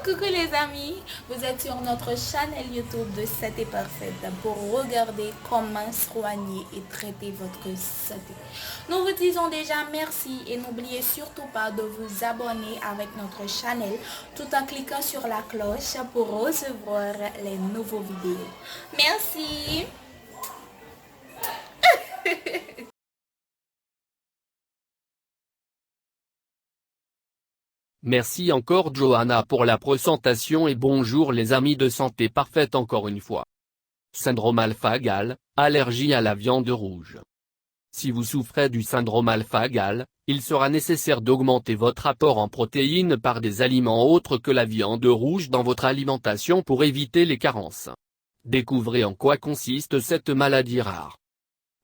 Coucou les amis, vous êtes sur notre chaîne YouTube de Santé Parfaite pour regarder comment soigner et traiter votre santé. Nous vous disons déjà merci et n'oubliez surtout pas de vous abonner avec notre chaîne tout en cliquant sur la cloche pour recevoir les nouveaux vidéos. Merci. Merci encore Johanna pour la présentation et bonjour les amis de Santé Parfaite encore une fois. Syndrome alpha-gal, allergie à la viande rouge. Si vous souffrez du syndrome alpha-gal, il sera nécessaire d'augmenter votre apport en protéines par des aliments autres que la viande rouge dans votre alimentation pour éviter les carences. Découvrez en quoi consiste cette maladie rare.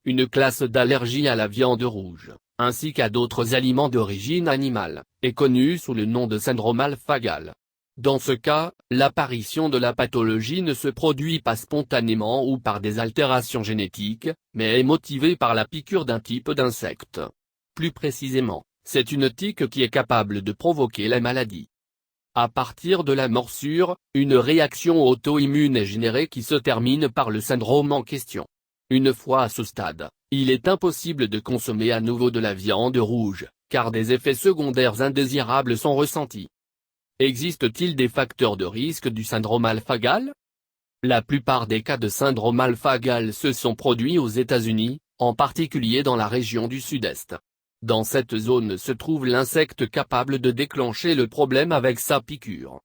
Une classe d'allergie à la viande rouge, ainsi qu'à d'autres aliments d'origine animale, est connue sous le nom de syndrome alpha-gal. Dans ce cas, l'apparition de la pathologie ne se produit pas spontanément ou par des altérations génétiques, mais est motivée par la piqûre d'un type d'insecte. Plus précisément, c'est une tique qui est capable de provoquer la maladie. À partir de la morsure, une réaction auto-immune est générée qui se termine par le syndrome en question. Une fois à ce stade, il est impossible de consommer à nouveau de la viande rouge, car des effets secondaires indésirables sont ressentis. Existe-t-il des facteurs de risque du syndrome alpha-gal? La plupart des cas de syndrome alpha-gal se sont produits aux États-Unis, en particulier dans la région du Sud-Est. Dans cette zone se trouve l'insecte capable de déclencher le problème avec sa piqûre.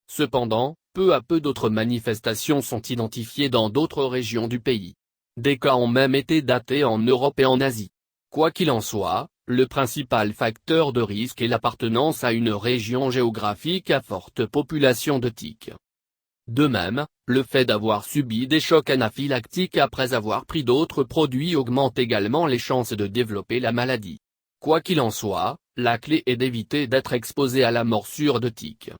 Cependant, peu à peu d'autres manifestations sont identifiées dans d'autres régions du pays. Des cas ont même été datés en Europe et en Asie. Quoi qu'il en soit, le principal facteur de risque est l'appartenance à une région géographique à forte population de tiques. De même, le fait d'avoir subi des chocs anaphylactiques après avoir pris d'autres produits augmente également les chances de développer la maladie. Quoi qu'il en soit, la clé est d'éviter d'être exposé à la morsure de tiques.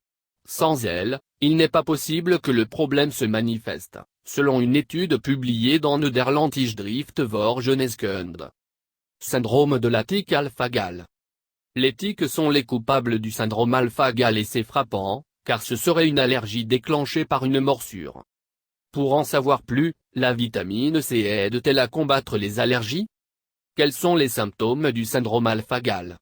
Sans elle, il n'est pas possible que le problème se manifeste, selon une étude publiée dans Nederlandische Driftvorgeneeskunde. Syndrome de la tique alpha-gal. Les tiques sont les coupables du syndrome alpha-gal et c'est frappant, car ce serait une allergie déclenchée par une morsure. Pour en savoir plus, la vitamine C aide-t-elle à combattre les allergies? Quels sont les symptômes du syndrome alpha-gal?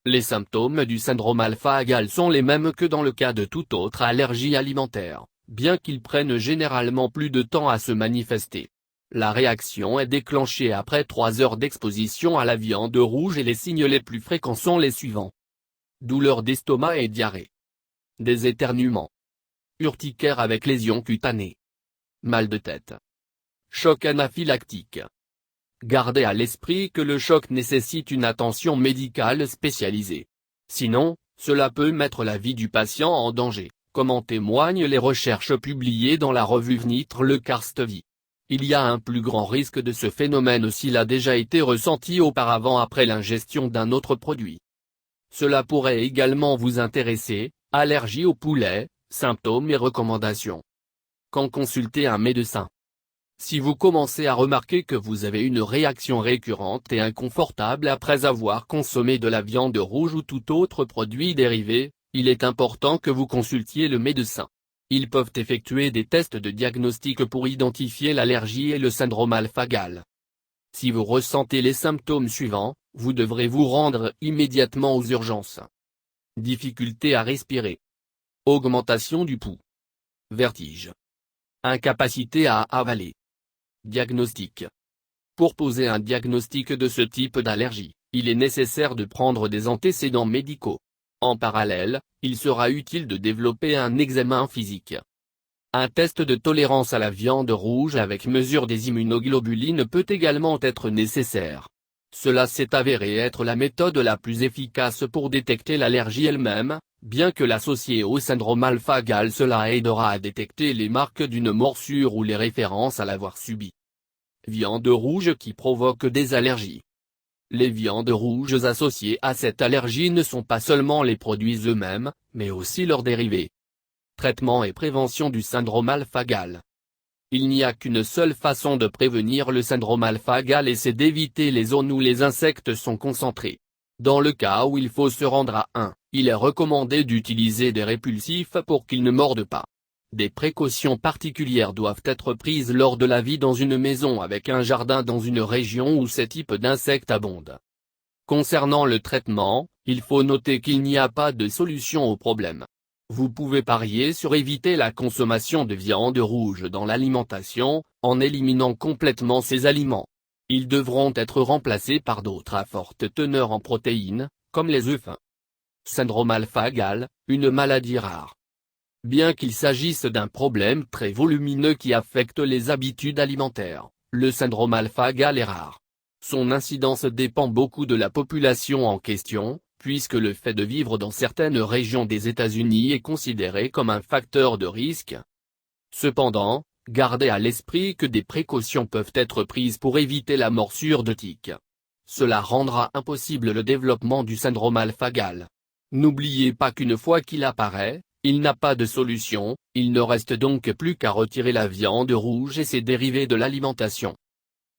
Les symptômes du syndrome alpha-gal sont les mêmes que dans le cas de toute autre allergie alimentaire, bien qu'ils prennent généralement plus de temps à se manifester. La réaction est déclenchée après 3 heures d'exposition à la viande rouge et les signes les plus fréquents sont les suivants. Douleur d'estomac et diarrhée. Des éternuements. Urticaire avec lésions cutanées. Mal de tête. Choc anaphylactique. Gardez à l'esprit que le choc nécessite une attention médicale spécialisée. Sinon, cela peut mettre la vie du patient en danger, comme en témoignent les recherches publiées dans la revue VNITR Le Karstvi. Il y a un plus grand risque de ce phénomène s'il a déjà été ressenti auparavant après l'ingestion d'un autre produit. Cela pourrait également vous intéresser, allergie au poulet, symptômes et recommandations. Quand consulter un médecin? Si vous commencez à remarquer que vous avez une réaction récurrente et inconfortable après avoir consommé de la viande rouge ou tout autre produit dérivé, il est important que vous consultiez le médecin. Ils peuvent effectuer des tests de diagnostic pour identifier l'allergie et le syndrome alpha-gal. Si vous ressentez les symptômes suivants, vous devrez vous rendre immédiatement aux urgences. Difficulté à respirer. Augmentation du pouls. Vertige. Incapacité à avaler. Diagnostic. Pour poser un diagnostic de ce type d'allergie, il est nécessaire de prendre des antécédents médicaux. En parallèle, il sera utile de développer un examen physique. Un test de tolérance à la viande rouge avec mesure des immunoglobulines peut également être nécessaire. Cela s'est avéré être la méthode la plus efficace pour détecter l'allergie elle-même, bien que l'associer au syndrome alpha-gal cela aidera à détecter les marques d'une morsure ou les références à l'avoir subie. Viande rouge qui provoque des allergies. Les viandes rouges associées à cette allergie ne sont pas seulement les produits eux-mêmes, mais aussi leurs dérivés. Traitement et prévention du syndrome alpha-gal. Il n'y a qu'une seule façon de prévenir le syndrome alpha-gal et c'est d'éviter les zones où les insectes sont concentrés. Dans le cas où il faut se rendre à un Il est recommandé d'utiliser des répulsifs pour qu'ils ne mordent pas. Des précautions particulières doivent être prises lors de la vie dans une maison avec un jardin dans une région où ces types d'insectes abondent. Concernant le traitement, il faut noter qu'il n'y a pas de solution au problème. Vous pouvez parier sur éviter la consommation de viande rouge dans l'alimentation, en éliminant complètement ces aliments. Ils devront être remplacés par d'autres à forte teneur en protéines, comme les œufs. Syndrome alpha-gal, une maladie rare. Bien qu'il s'agisse d'un problème très volumineux qui affecte les habitudes alimentaires, le syndrome alpha-gal est rare. Son incidence dépend beaucoup de la population en question, puisque le fait de vivre dans certaines régions des États-Unis est considéré comme un facteur de risque. Cependant, gardez à l'esprit que des précautions peuvent être prises pour éviter la morsure de tiques. Cela rendra impossible le développement du syndrome alpha-gal. N'oubliez pas qu'une fois qu'il apparaît, il n'a pas de solution, il ne reste donc plus qu'à retirer la viande rouge et ses dérivés de l'alimentation.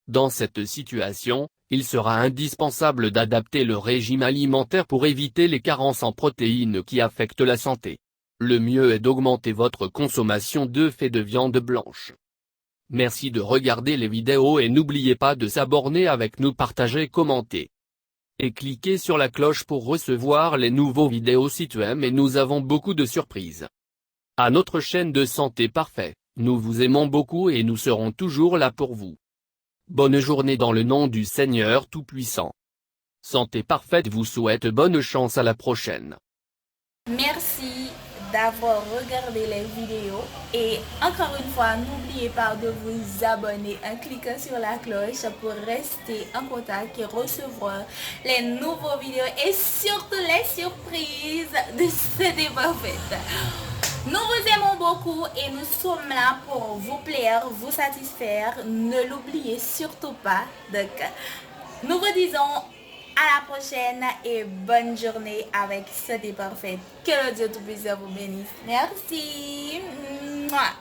Dans cette situation, il sera indispensable d'adapter le régime alimentaire pour éviter les carences en protéines qui affectent la santé. Le mieux est d'augmenter votre consommation d'œufs et de viande blanche. Merci de regarder les vidéos et n'oubliez pas de s'abonner avec nous, partager, commenter. Et cliquez sur la cloche pour recevoir les nouveaux vidéos si tu aimes, et nous avons beaucoup de surprises. À notre chaîne de Santé Parfait, nous vous aimons beaucoup et nous serons toujours là pour vous. Bonne journée dans le nom du Seigneur Tout-Puissant. Santé Parfaite vous souhaite bonne chance, à la prochaine. Merci d'avoir regardé les vidéos et encore une fois, n'oubliez pas de vous abonner en cliquant sur la cloche pour rester en contact et recevoir les nouveaux vidéos et surtout les surprises de Santé Parfaite. Nous vous aimons beaucoup et nous sommes là pour vous plaire, vous satisfaire. Ne l'oubliez surtout pas. Donc, nous vous disons à la prochaine et bonne journée avec Santé Parfaite. Que le Dieu Tout-Puissant vous bénisse. Merci. Mouah.